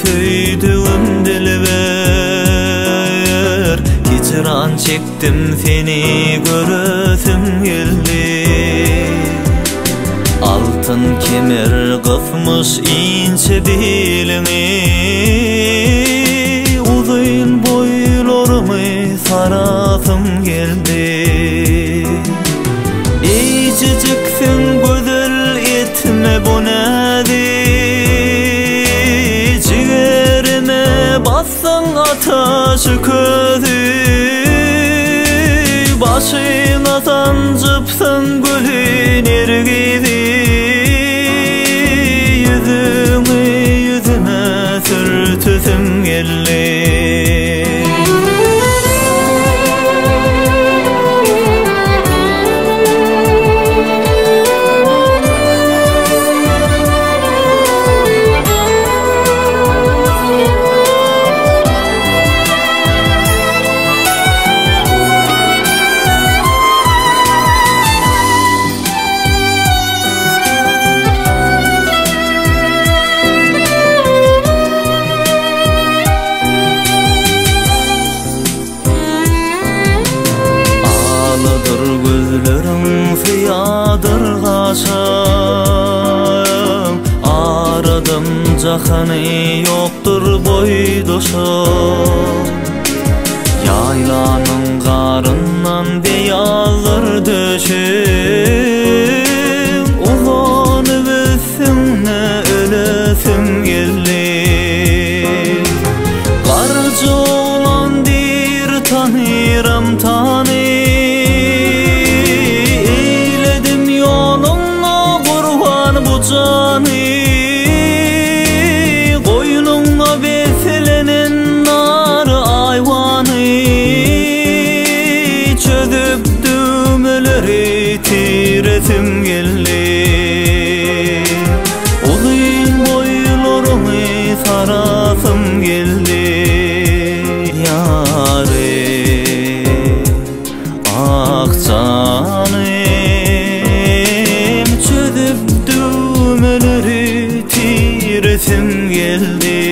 söydüğüm dilber. Hicran çektim seni göresim geldi. Altın kemer kıfmış ince belini, uzun boylarımı sarasım geldi. İyiciksin güzel etme bu nedir? Ciğerime bassan ateşi közü, başına sancıpsın gülün ergidi. Yüzümü yüzüme sürtüsüm geldi. Fiyadır kaşım, aradım cahanı yoktur boydoşum. Yaylanın karından beyazır döşüm, uzanıp üstüne ölesim geldi. Karıcı olan dir tanıram tanı, koynuna beslenen nar ayvanı, çözüp düğmeleri tiresim geldi. Uzun boylarımı sarasım geldi. Yarim, ah canım, çözüp düğmeleri tiresim geldi.